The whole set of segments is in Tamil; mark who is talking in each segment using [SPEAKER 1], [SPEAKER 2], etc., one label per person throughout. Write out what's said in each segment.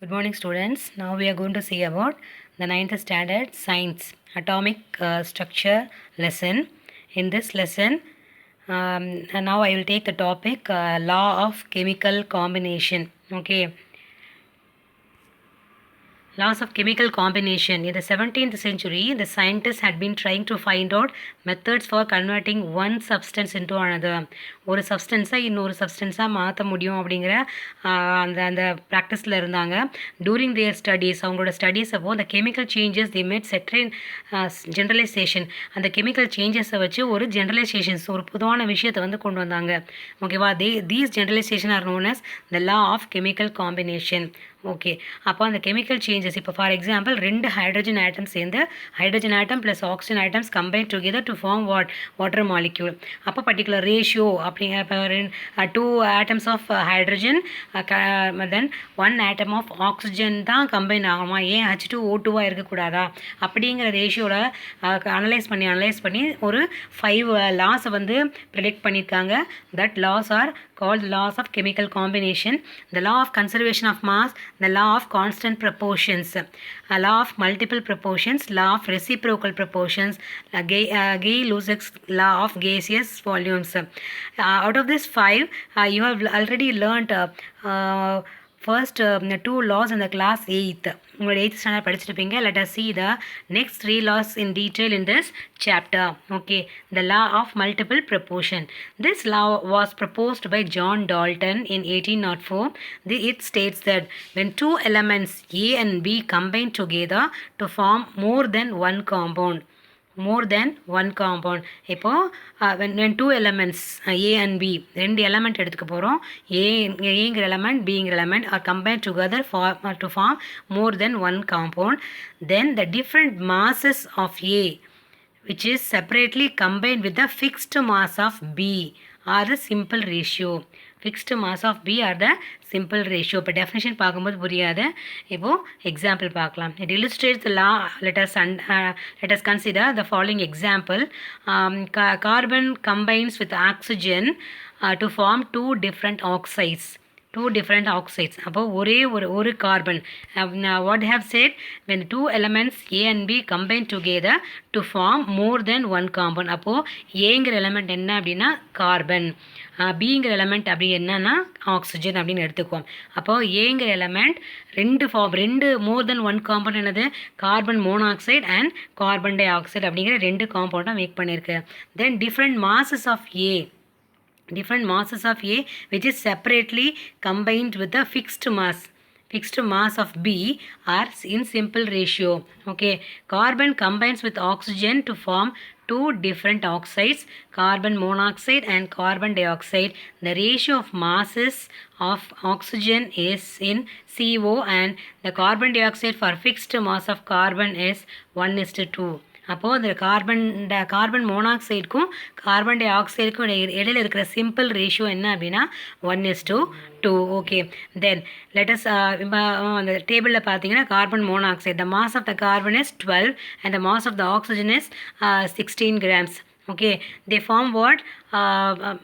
[SPEAKER 1] Good morning, students. Now we are going to see about the ninth standard science atomic structure lesson. In this lesson, and now I will take the topic law of chemical combination. Okay. Laws of chemical combination. In the 17th century, the scientists had been trying to find out methods for converting one substance into another. ஒரு சப்ஸ்டன்ஸை இன்னொரு சப்ஸ்டன்ஸாக மாற்ற முடியும் அப்படிங்கிற அந்த அந்த ப்ராக்டிஸில் இருந்தாங்க. டூரிங் தியர் ஸ்டடீஸ், அவங்களோட ஸ்டடீஸ் அப்போ அந்த கெமிக்கல் சேஞ்சஸ் தி மேட் செட்ரின் ஜென்ரலைசேஷன், அந்த கெமிக்கல் சேஞ்சஸை வச்சு ஒரு ஜென்ரலைசேஷன்ஸ், ஒரு பொதுவான விஷயத்தை வந்து கொண்டு வந்தாங்க. ஓகேவா? These generalisation are known as the law of chemical combination. Okay, அப்போ அந்த கெமிக்கல் சேஞ்சஸ், இப்போ ஃபார் எக்ஸாம்பிள் 2 ஹைட்ரஜன் ஆட்டம்ஸ் சேர்ந்து hydrogen atom plus oxygen atoms combine together to form water molecule. அப்போ பர்டிகுலர் ரேஷியோ அப்படிங்கிற 2 atoms of hydrogen then 1 atom of oxygen தான் கம்பைன் ஆகுமா, ஏன் H2O2 இருக்கக்கூடாதா அப்படிங்கிற ரேஷியோவில் அனலைஸ் பண்ணி ஒரு 5 லாஸை வந்து ப்ரெடிக்ட் பண்ணியிருக்காங்க. That laws are called the laws of chemical combination, the law of conservation of mass, the law of constant proportions, a law of multiple proportions, law of reciprocal proportions, Gay-Lussac's law of gaseous volumes. Out of this 5, you have already learnt first 2 laws in the class 8th. உங்களோட 8th standard படிச்சிருப்பீங்க. Let us see the next 3 laws in detail in this chapter. Okay, the law of multiple proportion. This law was proposed by John Dalton in 1804. It states that when 2 elements A and B combine together to form more than one compound, இப்போது when 2 elements A and B, 2 element எடுத்துக்க போகிறோம். ஏங்கிற எலமெண்ட் பிங்கிற element are combined together to form more than one compound, then the different masses of A which is separately combined with the fixed mass of B are the simple ratio. Fixed mass of B are the simple ratio. இப்போ definition பார்க்கும்போது புரியாது. இப்போது example பார்க்கலாம். It illustrates the law. Let us consider the following example. Carbon combines with oxygen to form 2 different oxides. அப்போ ஒரு carbon. What I have said, when 2 elements A and B combine together to form more than one compound, அப்போது ஏங்கிற எலமெண்ட் என்ன அப்படின்னா கார்பன், பிங்கிற எலமெண்ட் அப்படி என்னன்னா ஆக்சிஜன் அப்படின்னு எடுத்துக்குவோம். அப்போது ஏங்கிற எலமெண்ட் ரெண்டு மோர் தென் ஒன் காம்பவுண்ட் என்னது, carbon monoxide and carbon di oxide அப்படிங்கிற 2 காம்பவுண்டாக மேக் பண்ணியிருக்கு. தென் different masses of A which is separately combined with the fixed mass of B are in simple ratio. Okay, carbon combines with oxygen to form 2 different oxides, carbon monoxide and carbon dioxide. The ratio of masses of oxygen is in CO and the carbon dioxide for fixed mass of carbon is 1:2. அப்போது அந்த கார்பன் மோனாக்சைடுக்கும் கார்பன் டை ஆக்சைடுக்கும் இடையில இருக்கிற சிம்பிள் ரேஷியோ என்ன அப்படின்னா 1:2. ஓகே, தென் லெட்டஸ் அந்த டேபிளில் பார்த்தீங்கன்னா carbon monoxide, the mass of the carbon is 12 and the mass of the oxygen is 16 grams. Okay, they form what,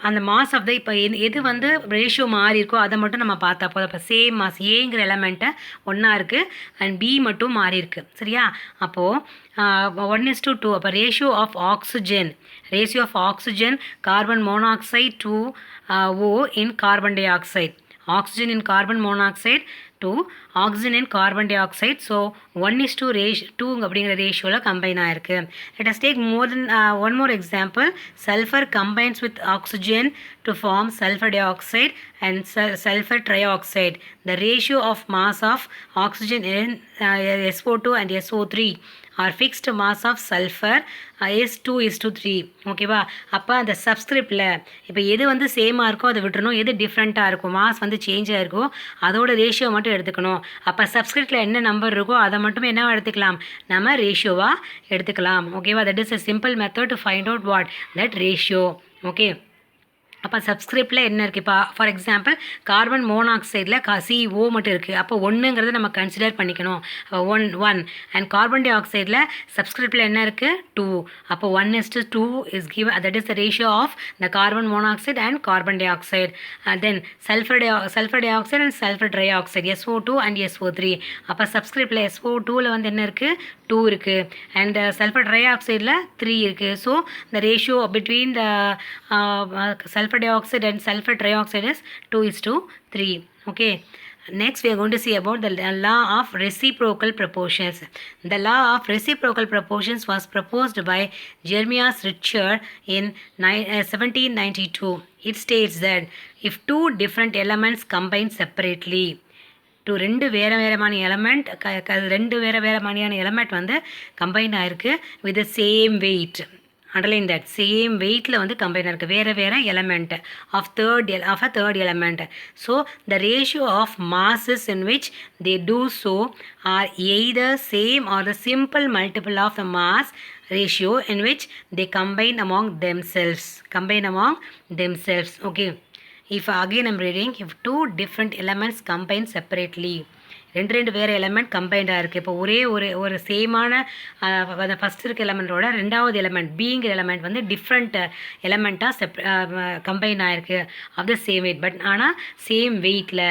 [SPEAKER 1] அந்த மாஸ் ஆஃப் த, இப்போ எது வந்து ரேஷியோ மாறி இருக்கோ அதை மட்டும் நம்ம பார்த்தா போதும். இப்போ சேம் மாஸ் ஏங்கிற எலமெண்ட்டை ஒன்றா இருக்குது அண்ட் பி மட்டும் மாறி இருக்குது. சரியா? அப்போது 1:2. அப்போ ratio of oxygen carbon monoxide to O in carbon dioxide, oxygen in carbon monoxide to oxygen in carbon dioxide. So 1:2 அப்படிங்கிற ரேஷியோவில் கம்பைன் ஆயிருக்கு. Let us take one more example. Sulfur combines with oxygen to form sulfur dioxide and sulfur trioxide. The ratio of mass of oxygen in SO2 and SO3 or fixed mass of sulfur is 2:3. ஓகேவா? அப்போ அந்த சப்ஸ்கிரிப்டில் இப்போ எது வந்து சேமாக இருக்கோ அதை விட்டுறணும், எது டிஃப்ரெண்ட்டாக இருக்கும், மாஸ் வந்து சேஞ்ச் ஆகிருக்கோ அதோட ரேஷியோ மட்டும் எடுத்துக்கணும். அப்போ சப்ஸ்கிரிப்டில் என்ன நம்பர் இருக்கோ அதை மட்டுமே என்ன எடுத்துக்கலாம், நம்ம ரேஷியோவாக எடுத்துக்கலாம். ஓகேவா? That is a simple method to find out what that ratio. Okay, அப்போ சப்ஸ்கிரிப்டில் என்ன இருக்குது? இப்போ ஃபார் எக்ஸாம்பிள் கார்பன் மோனாக்சைடில் CO மட்டும் இருக்குது. அப்போ ஒன்றுங்கிறத நம்ம கன்சிடர் பண்ணிக்கணும். ஒன் அண்ட் கார்பன் டை ஆக்சைடில் சப்ஸ்கிரிப்டில் என்ன இருக்குது? 2. அப்போ 1:2 is given, that is the ratio of the carbon monoxide and carbon dioxide. Then sulphur dioxide and sulphur trioxide, SO2 and SO3. அப்போ சப்ஸ்கிரிப்டில் SO2வில் வந்து என்ன இருக்குது? 2 இருக்குது. அண்ட் சல்ஃபர் ட்ரை ஆக்சைடில் 3 இருக்குது. So the ratio between the sulfur dioxide and sulfur trioxide is 2:3. Okay. Next we are going to see about the law of reciprocal proportions. The law of reciprocal proportions was proposed by Jeremias Richer in 1792. It states that if two different elements combine separately, ரெண்டு வேறு வேறமான எலமெண்ட் ரெண்டு வேறு மாதிரியான எலமெண்ட் வந்து கம்பைன் ஆகிருக்கு with the same weight. Underline that, same வெயிட்டில் வந்து கம்பைன் இருக்குது வேறு element of a third element. So the ratio of masses in which they do so are either same or the simple multiple of the mass ratio in which they combine among themselves. Okay. If again I'm reading, if two different elements combine separately, ரெண்டு வேறு எலமெண்ட் கம்பைண்டாக இருக்குது. இப்போ ஒரு சேமான அந்த ஃபஸ்ட் இருக்க எலமெண்ட்டோட ரெண்டாவது எலமெண்ட் பிங்கிற எலமெண்ட் வந்து டிஃப்ரெண்ட் எலமெண்ட்டாக கம்பைன் ஆகிருக்கு of the same weight, but ஆனால் சேம் வெயிட்டில்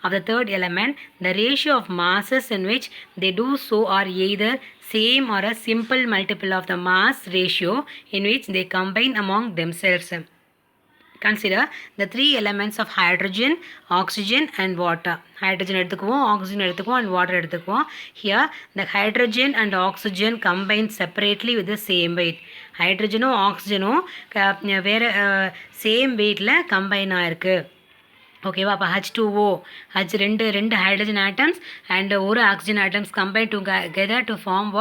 [SPEAKER 1] of the third element, the ratio of masses in which they do so are either same or a simple multiple of the mass ratio in which they combine among themselves. Consider the three elements of hydrogen, oxygen and water. Hydrogen எடுத்துக்குவோம், oxygen எடுத்துக்குவோம் and water எடுத்துக்குவோம். Here the hydrogen and oxygen combine separately with the same weight. ஹைட்ரஜனும் ஆக்சிஜனும் வேறு சேம் வெயிட்டில் கம்பைன் ஆகிருக்கு. ஓகேவா? அப்போ H2O ரெண்டு ஹைட்ரஜன் ஆட்டம்ஸ் அண்ட் ஒரு oxygen atoms combine together to form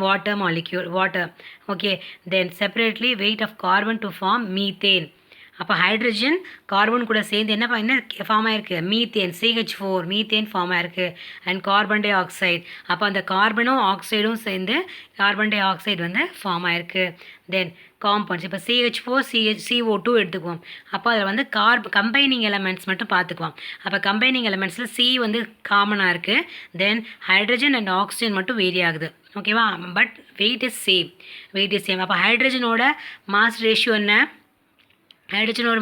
[SPEAKER 1] water molecule, water. Okay. Then separately weight of carbon to form methane. அப்போ ஹைட்ரஜன் கார்பன் கூட சேர்ந்து என்ன ஃபார்ம் ஆகிருக்கு? மீத்தேன், CH4 மீத்தேன் ஃபார்ம் ஆகிருக்கு. அண்ட் கார்பன் டை ஆக்சைடு, அப்போ அந்த கார்பனும் ஆக்சைடும் சேர்ந்து கார்பன் டை ஆக்சைடு வந்து ஃபார்ம் ஆகிருக்கு. தென் காம்பவுண்ட்ஸ், இப்போ CH4 CO2 எடுத்துக்குவோம். அப்போ அதில் வந்து கம்பைனிங் எலமெண்ட்ஸ் மட்டும் பார்த்துக்குவோம். அப்போ கம்பைனிங் எலமெண்ட்ஸில் C வந்து காமனாக இருக்குது. தென் ஹைட்ரஜன் அண்ட் ஆக்சிஜன் மட்டும் வேரி ஆகுது. ஓகேவா? But weight is same. அப்போ ஹைட்ரஜனோட மாஸ் ரேஷியோ என்ன? ஹைட்ரஜனோட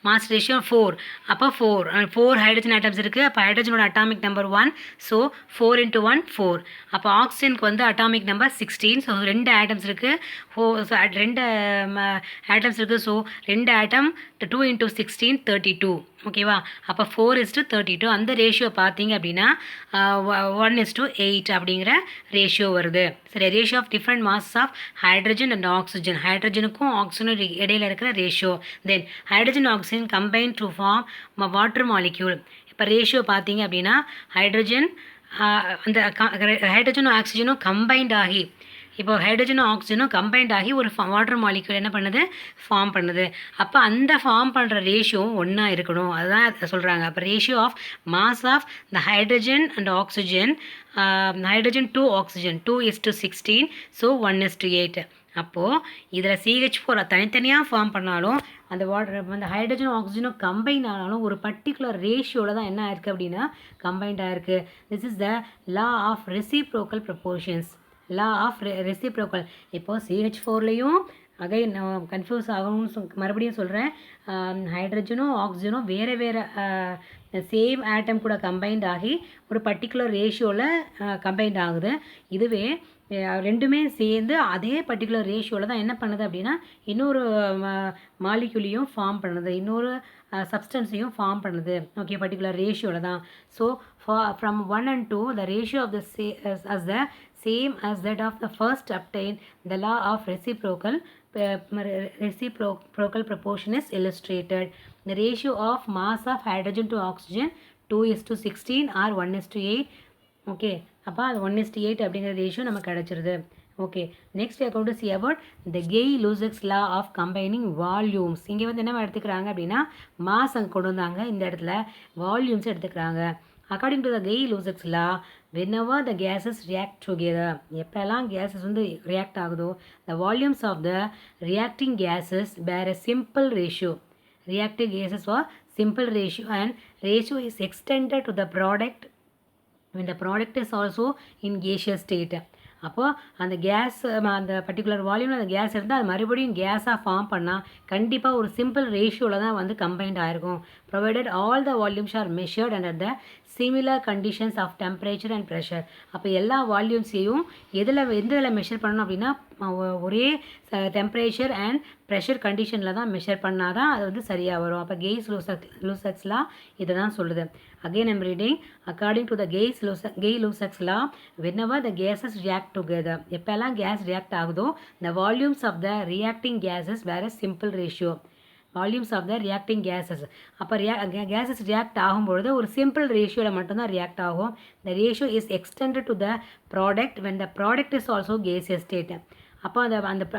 [SPEAKER 1] மாஸ் ரேஷியோ 4. அப்போ 4 ஹைட்ரஜன் ஆட்டம்ஸ் இருக்குது. அப்போ ஹைட்ரஜனோட அட்டாமிக் நம்பர் 1. ஸோ 4 × 1 4. அப்போ ஆக்சிஜனுக்கு வந்து அட்டாமிக் நம்பர் 16. ஸோ 2 ஆட்டம்ஸ் இருக்குது. 2 ஆட்டம்ஸ் இருக்குது. ஸோ 2 ஆட்டம் 2 × 16 32. ஓகேவா? அப்போ 4:32. அந்த ரேஷியோ பார்த்தீங்க அப்படின்னா 1:8 அப்படிங்கிற ரேஷியோ வருது. சரி, ratio of different mass of hydrogen and oxygen, ஹைட்ரஜனுக்கும் ஆக்சிஜனும் இடையில இருக்கிற ratio. Then hydrogen oxygen combine to form water molecule. இப்போ ரேஷியோ பார்த்தீங்க அப்படின்னா அந்த ஹைட்ரஜனும் ஆக்சிஜனும் கம்பைண்ட் ஆகி, இப்போ ஹைட்ரஜனும் ஆக்சிஜனும் கம்பைண்ட் ஆகி ஒரு வாட்டர் மாலிக்யூல் என்ன பண்ணுது? ஃபார்ம் பண்ணுது. அப்போ அந்த ஃபார்ம் பண்ணுற ரேஷியோவும் ஒன்றா இருக்கணும், அதுதான் சொல்கிறாங்க. அப்போ ratio of mass of the hydrogen and oxygen, hydrogen to oxygen 2:16. So 1:8. அப்போது இதில் CH4 தனித்தனியாக ஃபார்ம் பண்ணாலும் அந்த ஹைட்ரஜனும் ஆக்சிஜனும் கம்பைன் ஆனாலும் ஒரு பர்டிகுலர் ரேஷியோவில் தான் என்ன ஆயிருக்கு அப்படின்னா கம்பைண்ட் ஆகிருக்கு. This is the law of reciprocal proportions. Law of reciprocal. இப்போது CH4லையும் அகைன் கன்ஃபியூஸ் ஆகணும்னு மறுபடியும் சொல்கிறேன். ஹைட்ரஜனும் ஆக்சிஜனும் வேறு சேம் ஆட்டம் கூட கம்பைண்ட் ஆகி ஒரு பர்டிகுலர் ரேஷியோவில் கம்பைண்ட் ஆகுது. இதுவே ரெண்டுமே சேர்ந்து அதே பர்டிகுலர் ரேஷியோவில் தான் என்ன பண்ணுது அப்படின்னா இன்னொரு மாலிக்யூலையும் ஃபார்ம் பண்ணுது, இன்னொரு சப்ஸ்டன்ஸையும் ஃபார்ம் பண்ணுது. ஓகே, பர்டிகுலர் ரேஷியோவில் தான். So from 1 and 2 the ratio of the same as that of the first obtained. The law of reciprocal proportion is illustrated. The ratio of mass of hydrogen to oxygen 2:16 or 1:8. Okay, அப்போ அது 1:8 அப்படிங்கிற ரேஷியோ நமக்கு கிடச்சிருது. Okay, next we are going to see about the Gay-Lussac's law of combining volumes. இங்கே வந்து என்ன எடுத்துக்கிறாங்க அப்படின்னா மாஸ் அங்கே கொண்டு வந்தாங்க, இந்த இடத்துல வால்யூம்ஸ் எடுத்துக்கிறாங்க. according to the Gay-Lussac's law, whenever the gases react together, எப்பெல்லாம் gases வந்து react ஆகுதோ, the volumes of the reacting gases bear a simple ratio. Reactive gases for simple ratio, and ratio is extended to the product when the product is also in gaseous state. அப்போது அந்த கேஸ் அந்த பர்டிகுலர் வால்யூமில் அந்த கேஸ் இருந்தால் அது மறுபடியும் கேஸாக ஃபார்ம் பண்ணால் கண்டிப்பாக ஒரு சிம்பிள் ரேஷியோவில் தான் வந்து கம்பைன்ட் ஆகிருக்கும். Provided all the volumes are measured under the similar conditions of temperature and pressure. அப்போ எல்லா வால்யூம்ஸையும் எந்த இதில் மெஷர் பண்ணணும் அப்படின்னா ஒரே டெம்பரேச்சர் அண்ட் ப்ரெஷர் கண்டிஷனில் தான் மெஷர் பண்ணால் தான் அது வந்து சரியாக வரும். அப்போ Gay-Lussac's law இதை தான் சொல்லுது. Again I'm reading. According to the Gay-Lussac's law, whenever the gases react together, எப்பெல்லாம் கேஸ் ரியாக்ட் ஆகுதோ, the volumes of the reacting gases bear a simple ratio. Volumes of the reacting gases. அப்போ கேஸஸ் ரியாக்ட் ஆகும்பொழுது ஒரு சிம்பிள் ரேஷியோவில் மட்டும்தான் ரியாக்ட் ஆகும். The ratio is extended to the product when the product is also gaseous state. அப்போ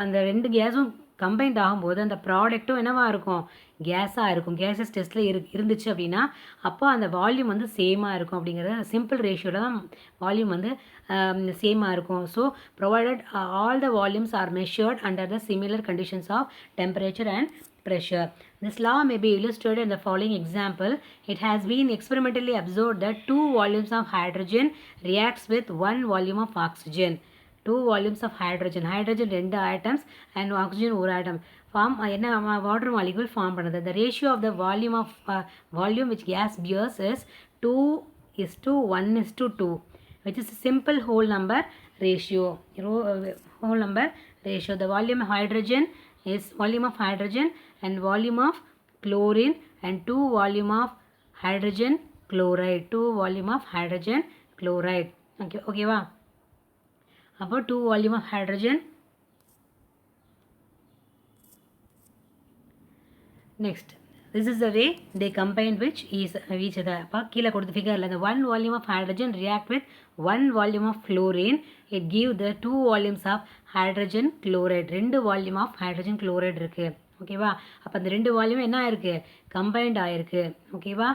[SPEAKER 1] அந்த ரெண்டு கேஸும் கம்பைன்ட் ஆகும்போது அந்த ப்ராடக்ட்டும் என்னவாக இருக்கும், கேஸாக இருக்கும். கேஸஸ் டெஸ்ட்டில் இருந்துச்சு அப்படின்னா அப்போ அந்த வால்யூம் வந்து சேமாக இருக்கும். அப்படிங்கிறது சிம்பிள் ரேஷியோவில் தான் வால்யூம் வந்து சேமாக இருக்கும். So provided all the volumes are measured under the similar conditions of temperature and pressure. This law may be illustrated in the following example. It has been experimentally observed that 2 volumes of hydrogen reacts with 1 volume of oxygen. 2 volumes of hydrogen 2 atoms and oxygen 1 atom form water molecule form பண்ணுது. The ratio of the volume which gas bears is 2:1:2, which is a simple whole number ratio. The volume of hydrogen is volume of hydrogen and volume of chlorine and 2 volume of hydrogen chloride. 2 volume of hydrogen chloride. Okay va. About 2 volume of hydrogen. Next, this is the way they combine which is each other. அப்போ கீழே கொடுத்த ஃபிகரில் the 1 volume of hydrogen react with 1 volume of chlorine. It give the 2 volumes of hydrogen chloride. 2 volume of hydrogen chloride இருக்குது. ஓகேவா. அப்போ அந்த 2 வால்யூம் என்ன ஆயிருக்கு, கம்பைன்ட் ஆயிருக்கு. ஓகேவா.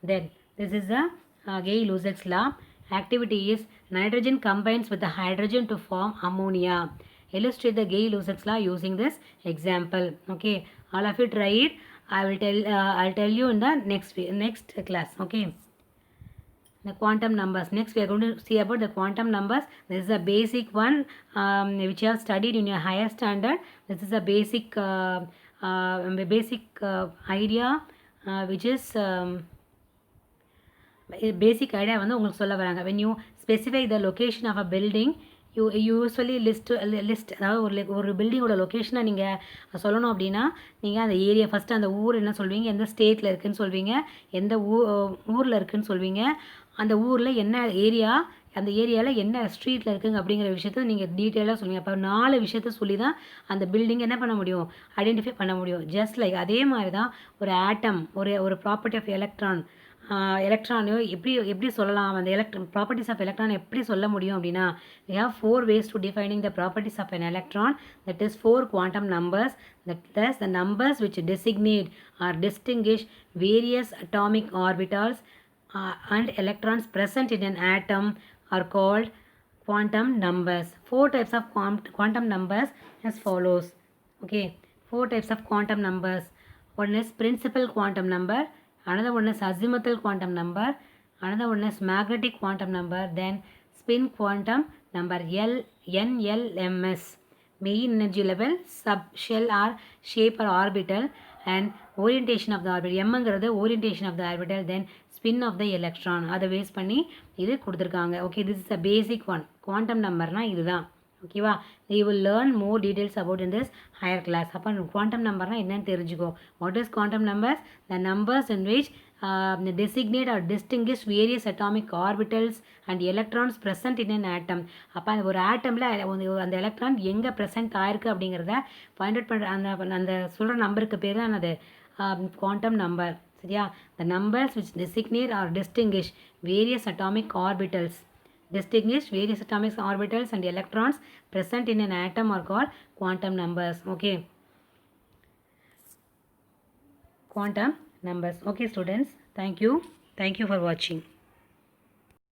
[SPEAKER 1] Then this is the Gay-Lussac's law. Activity is nitrogen combines with the hydrogen to form ammonia. Illustrate the Gay-Lussac's law using this example. Okay, all of you try it. I'll tell you in the next class. Okay, the quantum numbers. Next we are going to see about the quantum numbers. This is a basic one which you have studied in your higher standard. This is a basic idea which is basic idea வந்து உங்களுக்கு சொல்ல வராங்க. when you specify the location of a building, you usually list அதாவது ஒரு பில்டிங்கோட லொக்கேஷனை நீங்கள் சொல்லணும் அப்படின்னா நீங்கள் அந்த ஏரியா ஃபஸ்ட்டு அந்த ஊர் என்ன சொல்வீங்க, எந்த ஸ்டேட்டில் இருக்குதுன்னு சொல்வீங்க, எந்த ஊரில் இருக்குதுன்னு சொல்வீங்க, அந்த ஊரில் என்ன ஏரியா, அந்த ஏரியாவில் என்ன ஸ்ட்ரீட்டில் இருக்குங்க அப்படிங்கிற விஷயத்த நீங்கள் டீட்டெயிலாக சொல்லுவீங்க. அப்போ 4 விஷயத்த சொல்லி தான் அந்த பில்டிங் என்ன பண்ண முடியும், ஐடென்டிஃபை பண்ண முடியும். ஜஸ்ட் லைக் அதே மாதிரி தான் ஒரு ஆட்டம், ஒரு ப்ராப்பர்ட்டி ஆஃப் எலக்ட்ரானையோ எப்படி சொல்லலாம், அந்த ப்ராப்பர்ட்டிஸ் ஆஃப் எலக்ட்ரான் எப்படி சொல்ல முடியும் அப்படின்னா we have 4 ways to defining the properties of an electron. That is 4 quantum numbers. That is the numbers which designate or distinguish various atomic orbitals and electrons present in an atom are called quantum numbers. 4 types of quantum numbers as follows. Okay, 4 types of quantum numbers. One is principal quantum number, another one is azimuthal quantum number, another one is magnetic quantum number, then spin quantum number NLMS, main energy level, subshell or shape or orbital, and orientation of the orbital. M orientation of the orbital, then spin of the electron. அதை பேஸ் பண்ணி இது கொடுத்துருக்காங்க. Okay, this is a basic one. Quantum நம்பர்னால் இதுதான். ஓகேவா. You will learn more details about in this higher class. அப்போ குவாண்டம் நம்பர்னால் என்னென்னு தெரிஞ்சுக்கோ. What is quantum numbers? The numbers in which designate or distinguish various atomic orbitals and electrons present in an atom. அப்போ அந்த ஒரு ஆட்டமில் அந்த எலக்ட்ரான் எங்கே ப்ரெசென்ட் ஆயிருக்கு அப்படிங்கிறத ஃபைண்ட் அவுட் பண்ணுற அந்த சொல்கிற நம்பருக்கு பேர் தான் அது குவாண்டம் நம்பர். சரியா. the numbers which designate or distinguish various atomic orbitals and electrons present in an atom are called quantum numbers. Okay, quantum numbers. Okay students, thank you. Thank you for வாட்சிங்.